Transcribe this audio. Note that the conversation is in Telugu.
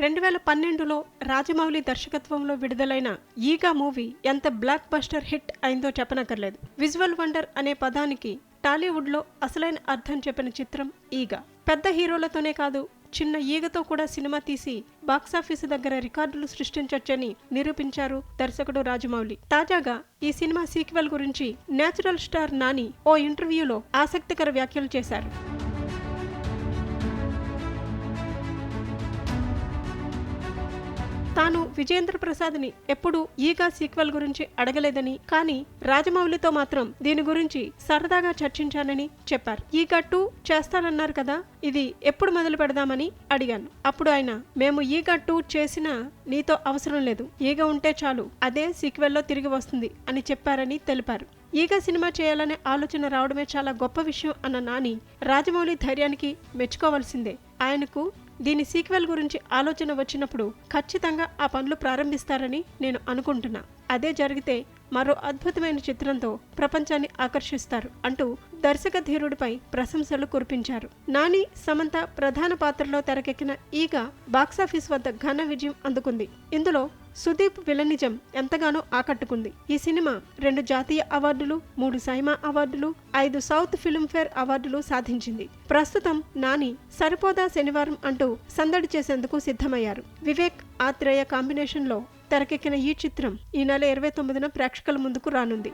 2012లో రాజమౌళి దర్శకత్వంలో విడుదలైన ఈగా మూవీ ఎంత బ్లాక్ బస్టర్ హిట్ అయిందో చెప్పనక్కర్లేదు. విజువల్ వండర్ అనే పదానికి టాలీవుడ్లో అసలైన అర్థం చెప్పిన చిత్రం ఈగ. పెద్ద హీరోలతోనే కాదు, చిన్న ఈగతో కూడా సినిమా తీసి బాక్సాఫీసు దగ్గర రికార్డులు సృష్టించొచ్చని నిరూపించారు దర్శకుడు రాజమౌళి. తాజాగా ఈ సినిమా సీక్వెల్ గురించి నేచురల్ స్టార్ నాని ఓ ఇంటర్వ్యూలో ఆసక్తికర వ్యాఖ్యలు చేశారు. తాను విజేంద్ర ప్రసాద్ని ఎప్పుడూ ఈగా సీక్వెల్ గురించి అడగలేదని, కానీ రాజమౌళితో మాత్రం దీని గురించి సరదాగా చర్చించానని చెప్పారు. ఈగా 2 చేస్తానన్నారు కదా, ఇది ఎప్పుడు మొదలు పెడదామని అడిగాను. అప్పుడు ఆయన, మేము ఈగా 2 చేసినా నీతో అవసరం లేదు, ఈగ ఉంటే చాలు, అదే సీక్వెల్లో తిరిగి వస్తుంది అని చెప్పారని తెలిపారు. ఈగ సినిమా చేయాలనే ఆలోచన రావడమే చాలా గొప్ప విషయం అన్న నాని రాజమౌళి ధైర్యానికి మెచ్చుకోవాల్సిందే. ఆయనకు దీని సీక్వెల్ గురించి ఆలోచన వచ్చినప్పుడు ఖచ్చితంగా ఆ పనులు ప్రారంభిస్తారని నేను అనుకుంటున్నా. అదే జరిగితే మరో అద్భుతమైన చిత్రంతో ప్రపంచాన్ని ఆకర్షిస్తారు అంటూ దర్శక ధీరుడిపై ప్రశంసలు కురిపించారు. నాని, సమంత ప్రధాన పాత్రలో తెరకెక్కిన ఈగ బాక్సాఫీస్ వద్ద ఘన విజయం అందుకుంది. ఇందులో సుదీప్ విలనిజం ఎంతగానో ఆకట్టుకుంది. ఈ సినిమా 2 జాతీయ అవార్డులు, 3 సైమా అవార్డులు, 5 సౌత్ ఫిల్మ్ఫేర్ అవార్డులు సాధించింది. ప్రస్తుతం నాని సరిపోదా శనివారం అంటూ సందడి చేసేందుకు సిద్ధమయ్యారు. వివేక్, ఆత్రేయ కాంబినేషన్లో తెరకెక్కిన ఈ చిత్రం ఈ నెల 29న ప్రేక్షకుల ముందుకు రానుంది.